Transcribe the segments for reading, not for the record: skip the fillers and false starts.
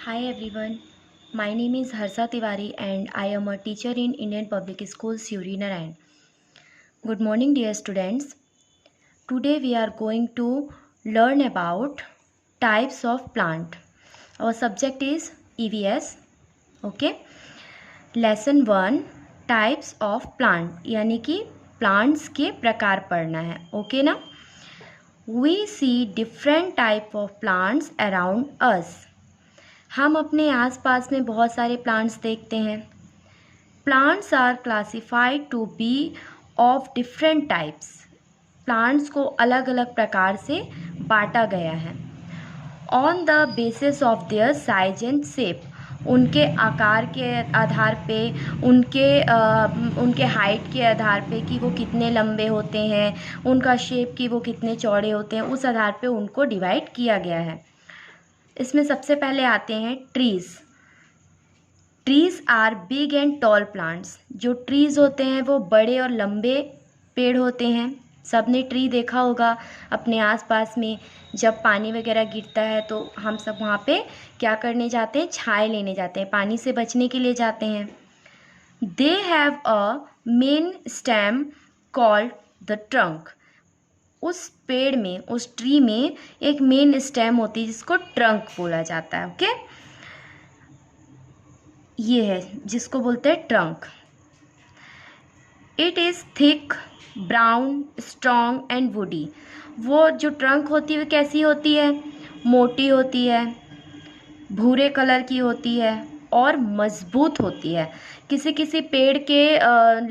Hi everyone, my name is Harsha Tiwari and I am a teacher in Indian Public School, Suri Narayan. Good morning dear students. Today we are going to learn about types of plant. Our subject is EVS. Okay. Lesson 1 Types of plant यानी कि plants के प्रकार पढ़ना है. Okay ना. We see different type of plants around us. हम अपने आसपास में बहुत सारे प्लांट्स देखते हैं. Plants are classified to be of different types. Plants को अलग अलग प्रकार से बांटा गया है. On the basis of their size and shape. उनके आकार के आधार पे, उनके हाइट के आधार पे कि वो कितने लंबे होते हैं, उनका शेप कि वो कितने चौड़े होते हैं, उस आधार पे उनको डिवाइड किया गया है. इसमें सबसे पहले आते हैं trees. Trees are big and tall plants. जो ट्रीज़ होते हैं वो बड़े और लंबे पेड़ होते हैं. सबने ट्री देखा होगा अपने आसपास में. जब पानी वगैरह गिरता है तो हम सब वहाँ पे क्या करने जाते हैं, छाए लेने जाते हैं, पानी से बचने के लिए जाते हैं. They have a main stem called the trunk. उस पेड़ में, उस ट्री में एक मेन स्टेम होती है जिसको ट्रंक बोला जाता है. ओके, ये है जिसको बोलते हैं trunk. It is thick, brown, strong and woody. वो जो ट्रंक होती है वो कैसी होती है, मोटी होती है, भूरे कलर की होती है और मज़बूत होती है. किसी किसी पेड़ के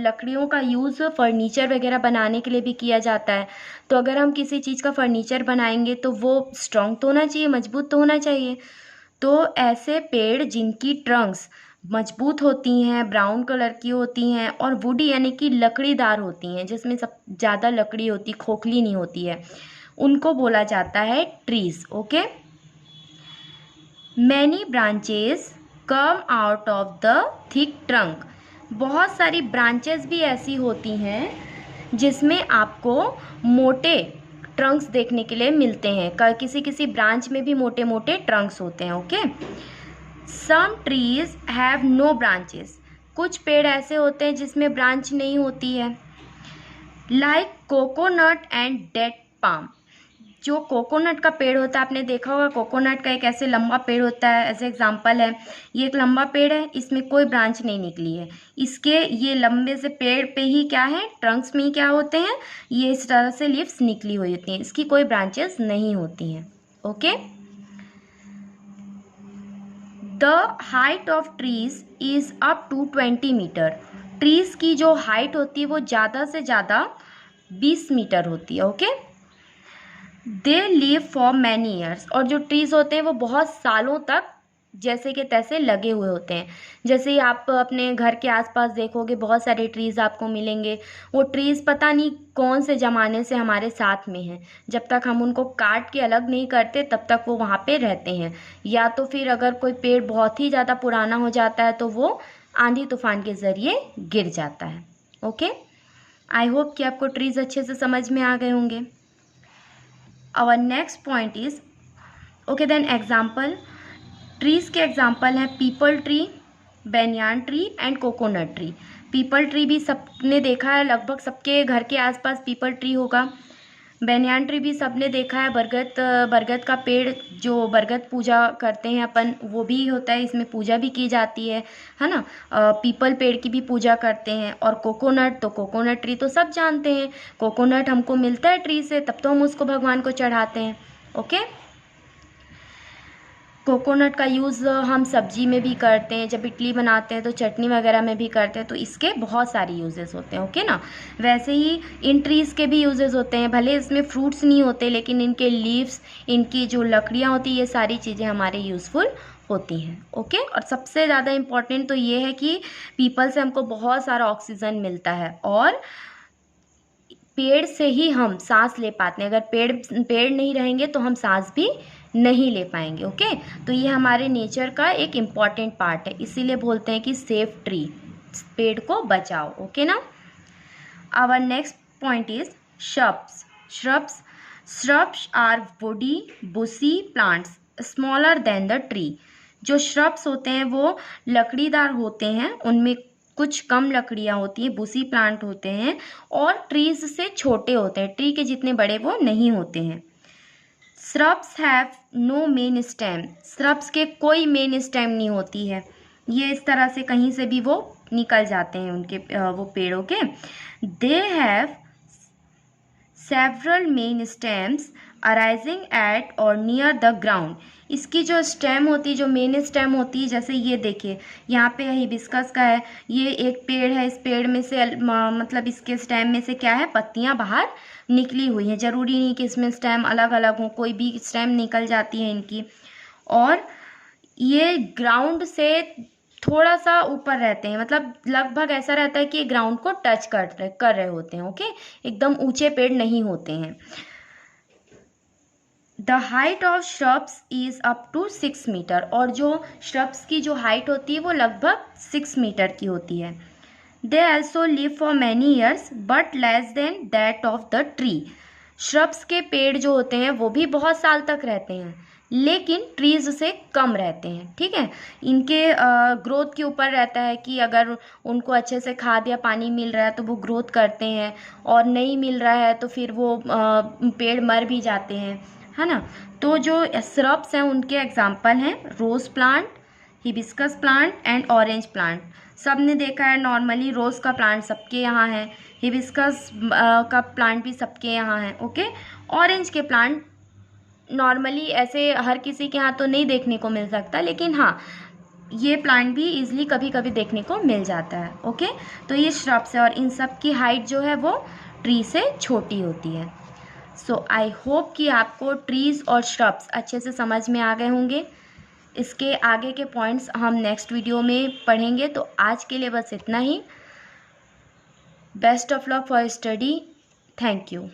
लकड़ियों का यूज़ फर्नीचर वगैरह बनाने के लिए भी किया जाता है. तो अगर हम किसी चीज़ का फर्नीचर बनाएंगे तो वो स्ट्रॉन्ग तो होना चाहिए, मजबूत तो होना चाहिए. तो ऐसे पेड़ जिनकी ट्रंक्स मजबूत होती हैं, ब्राउन कलर की होती हैं और वुडी यानी कि लकड़ीदार होती हैं, जिसमें सब ज़्यादा लकड़ी होती, खोखली नहीं होती है, उनको बोला जाता है trees. Okay. Many branches come out of the thick trunk. बहुत सारी ब्रांचेस भी ऐसी होती हैं जिसमें आपको मोटे ट्रंक्स देखने के लिए मिलते हैं. किसी किसी ब्रांच में भी मोटे मोटे ट्रंक्स होते हैं. Okay. Some trees have no branches. कुछ पेड़ ऐसे होते हैं जिसमें ब्रांच नहीं होती है. Like coconut and date palm. जो कोकोनट का पेड़ होता है, आपने देखा होगा कोकोनट का एक ऐसे लंबा पेड़ होता है. एज एग्जांपल है, ये एक लंबा पेड़ है, इसमें कोई ब्रांच नहीं निकली है. इसके ये लंबे से पेड़ पे ही क्या है, ट्रंक्स में ही क्या होते हैं, ये इस तरह से लीव्स निकली हुई होती हैं. इसकी कोई ब्रांचेस नहीं होती हैं. Okay. The height of trees is up to 20 metre. Trees की जो हाइट होती है वो ज़्यादा से ज़्यादा 20 मीटर होती है. Okay. They live for many years. और जो ट्रीज़ होते हैं वो बहुत सालों तक जैसे कि तैसे लगे हुए होते हैं. जैसे ही आप अपने घर के आसपास देखोगे बहुत सारे ट्रीज़ आपको मिलेंगे. वो ट्रीज़ पता नहीं कौन से ज़माने से हमारे साथ में हैं. जब तक हम उनको काट के अलग नहीं करते तब तक वो वहाँ पे रहते हैं. या तो फिर अगर कोई पेड़ बहुत ही ज़्यादा पुराना हो जाता है तो वो आंधी तूफान के ज़रिए गिर जाता है. ओके. आई होप कि आपको ट्रीज़ अच्छे से समझ में आ गए होंगे. Our next point is, okay then example. Trees के एग्जाम्पल हैं peepal tree, banyan tree and coconut tree. Peepal tree भी सबने देखा है, लगभग सबके घर के आसपास पीपल ट्री होगा. बेनियान ट्री भी सबने देखा है. बरगद का पेड़, जो बरगद पूजा करते हैं अपन, वो भी होता है, इसमें पूजा भी की जाती है ना. पीपल पेड़ की भी पूजा करते हैं. और कोकोनट, तो कोकोनट ट्री तो सब जानते हैं. कोकोनट हमको मिलता है ट्री से, तब तो हम उसको भगवान को चढ़ाते हैं. ओके. कोकोनट का यूज़ हम सब्जी में भी करते हैं, जब इडली बनाते हैं तो चटनी वगैरह में भी करते हैं. तो इसके बहुत सारे यूजेस होते हैं. ओके ना. वैसे ही इन ट्रीज़ के भी यूजेस होते हैं. भले इसमें फ्रूट्स नहीं होते लेकिन इनके लीव्स, इनकी जो लकड़ियाँ होती हैं, ये सारी चीज़ें हमारे यूज़फुल होती हैं. ओके. और सबसे ज़्यादा इम्पॉर्टेंट तो ये है कि पीपल से हमको बहुत सारा ऑक्सीजन मिलता है और पेड़ से ही हम सांस ले पाते हैं. अगर पेड़ नहीं रहेंगे तो हम सांस भी नहीं ले पाएंगे. ओके. तो ये हमारे नेचर का एक इम्पॉर्टेंट पार्ट है, इसीलिए बोलते हैं कि सेव ट्री, पेड़ को बचाओ. ओके ना. Our next point is shrubs. Shrubs are woody bushy plants smaller than the tree. जो श्रब्स होते हैं वो लकड़ीदार होते हैं, उनमें कुछ कम लकड़ियाँ होती हैं, बुशी प्लांट होते हैं और ट्रीज से छोटे होते हैं, ट्री के जितने बड़े वो नहीं होते हैं। Shrubs have no main stem, shrubs के कोई मेन स्टेम नहीं होती है, ये इस तरह से कहीं से भी वो निकल जाते हैं उनके वो पेड़ों के। They have several main stems arising at or near the ground, इसकी जो स्टेम होती है, जो मेन स्टेम होती है, जैसे ये देखिए यहाँ पे हिबिस्कस का है, ये एक पेड़ है, इस पेड़ में से मतलब इसके स्टेम में से क्या है, पत्तियाँ बाहर निकली हुई हैं, ज़रूरी नहीं कि इसमें स्टेम अलग अलग हो, कोई भी स्टेम निकल जाती है इनकी। और ये ग्राउंड से थोड़ा सा ऊपर रहते हैं, मतलब लगभग ऐसा रहता है कि ग्राउंड को टच कर रहे होते हैं। ओके, एकदम ऊंचे पेड़ नहीं होते हैं। The height of shrubs is up to 6 metre, और जो श्रब्स की जो हाइट होती है वो लगभग 6 मीटर की होती है। They also live for many years but less than that of the tree, shrubs के पेड़ जो होते हैं वो भी बहुत साल तक रहते हैं लेकिन ट्रीज से कम रहते हैं। ठीक है, इनके ग्रोथ के ऊपर रहता है कि अगर उनको अच्छे से खाद या पानी मिल रहा है तो वो ग्रोथ करते हैं, और नहीं मिल रहा है तो फिर वो पेड़ मर भी जाते हैं, है ना। तो जो श्रब्स हैं उनके एग्जाम्पल हैं rose plant, hibiscus plant and orange plant. सब ने देखा है नॉर्मली रोज़ का प्लांट सबके यहाँ है, हिबिस्कस का प्लांट भी सबके यहाँ है। ओके, ऑरेंज के प्लांट नॉर्मली ऐसे हर किसी के यहाँ तो नहीं देखने को मिल सकता, लेकिन हाँ ये प्लांट भी इजीली कभी कभी देखने को मिल जाता है। ओके, तो ये श्रब्स है और इन सब की हाइट जो है वो ट्री से छोटी होती है। सो आई होप कि आपको ट्रीज़ और श्रब्स अच्छे से समझ में आ गए होंगे। इसके आगे के पॉइंट्स हम नेक्स्ट वीडियो में पढ़ेंगे। तो आज के लिए बस इतना ही। Best of luck for study. Thank you.